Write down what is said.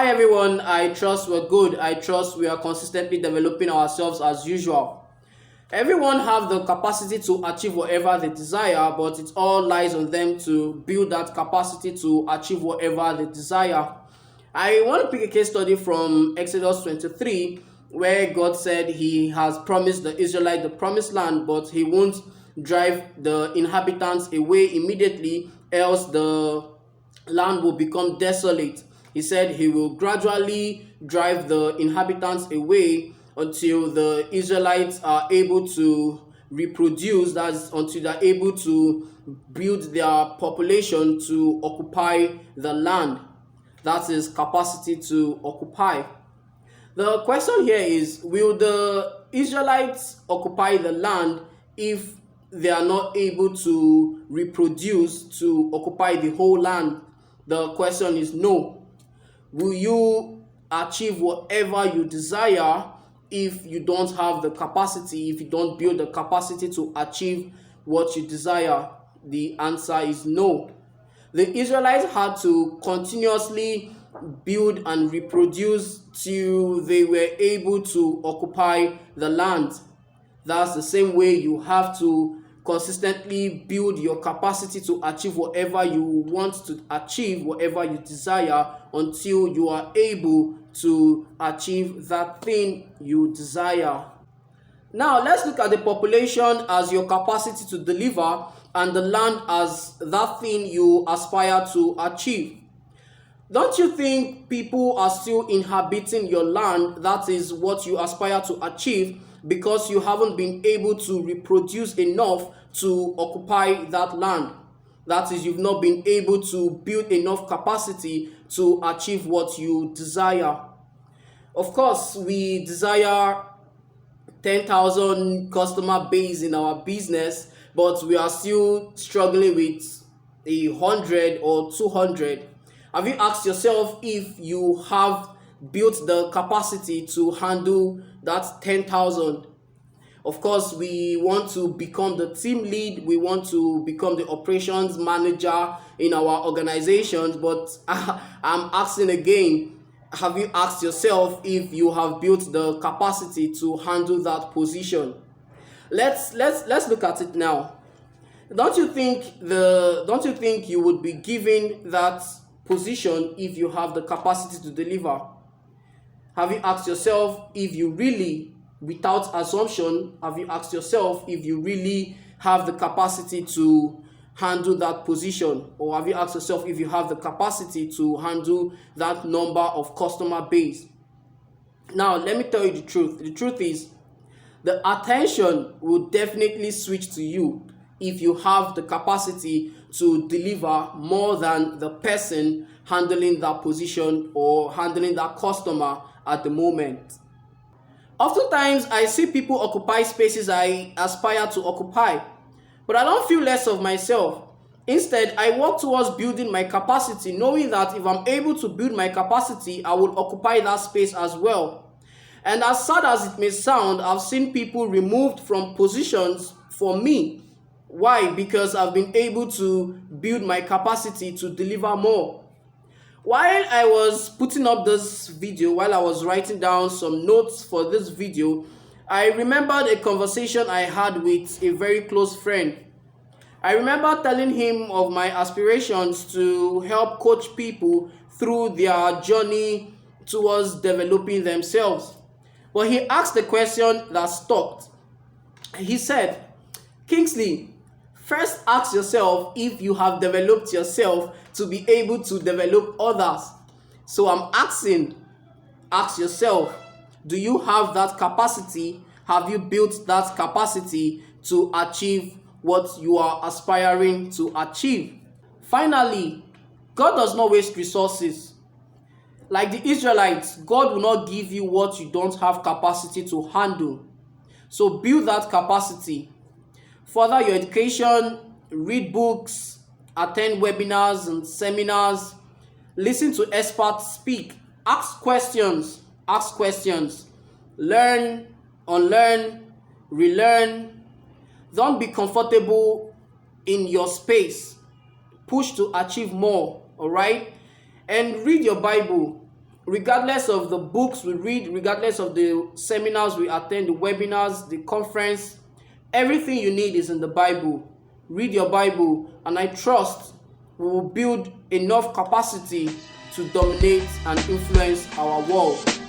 Hi everyone, I trust we're good. I trust we are consistently developing ourselves as usual. Everyone have the capacity to achieve whatever they desire, but it all lies on them to build that capacity to achieve whatever they desire. I want to pick a case study from Exodus 23, where God said he has promised the Israelites the promised land, but he won't drive the inhabitants away immediately, else the land will become desolate. He said he will gradually drive the inhabitants away until the Israelites are able to reproduce, that's until they're able to build their population to occupy the land. That is capacity to occupy. The question here is, will the Israelites occupy the land if they are not able to reproduce to occupy the whole land? The question is no. Will you achieve whatever you desire if you don't have the capacity, if you don't build the capacity to achieve what you desire? The answer is no. The Israelites had to continuously build and reproduce till they were able to occupy the land. That's the same way you have to consistently build your capacity to achieve whatever you want to achieve, whatever you desire, until you are able to achieve that thing you desire. Now, let's look at the population as your capacity to deliver and the land as that thing you aspire to achieve. Don't you think people are still inhabiting your land, that is what you aspire to achieve, because you haven't been able to reproduce enough to occupy that land? That is, you've not been able to build enough capacity to achieve what you desire. Of course, we desire 10,000 customer base in our business, but we are still struggling with 100 or 200. Have you asked yourself if you have built the capacity to handle that 10,000? Of course, we want to become the team lead, we want to become the operations manager in our organizations, but I'm asking again, have you asked yourself if you have built the capacity to handle that position? Let's look at it now. Don't you think you would be given that position if you have the capacity to deliver? Have you asked yourself if you really, without assumption, have you asked yourself if you really have the capacity to handle that position? Or have you asked yourself if you have the capacity to handle that number of customer base? Now, let me tell you the truth. The truth is, the attention will definitely switch to you if you have the capacity to deliver more than the person handling that position or handling that customer at the moment. Oftentimes, I see people occupy spaces I aspire to occupy, but I don't feel less of myself. Instead, I work towards building my capacity, knowing that if I'm able to build my capacity, I will occupy that space as well. And as sad as it may sound, I've seen people removed from positions for me. Why? Because I've been able to build my capacity to deliver more. While I was putting up this video, while I was writing down some notes for this video, I remembered a conversation I had with a very close friend. I remember telling him of my aspirations to help coach people through their journey towards developing themselves. But he asked a question that stuck. He said, "Kingsley, first ask yourself if you have developed yourself to be able to develop others." So I'm asking, ask yourself, do you have that capacity? Have you built that capacity to achieve what you are aspiring to achieve? Finally, God does not waste resources. Like the Israelites, God will not give you what you don't have capacity to handle. So build that capacity. Further your education, read books, attend webinars and seminars, listen to experts speak, ask questions, learn, unlearn, relearn. Don't be comfortable in your space. Push to achieve more, all right? And read your Bible. regardless of the books we read, regardless of the seminars we attend, the webinars, the conference, everything you need is in the Bible. Read your Bible, and I trust we will build enough capacity to dominate and influence our world.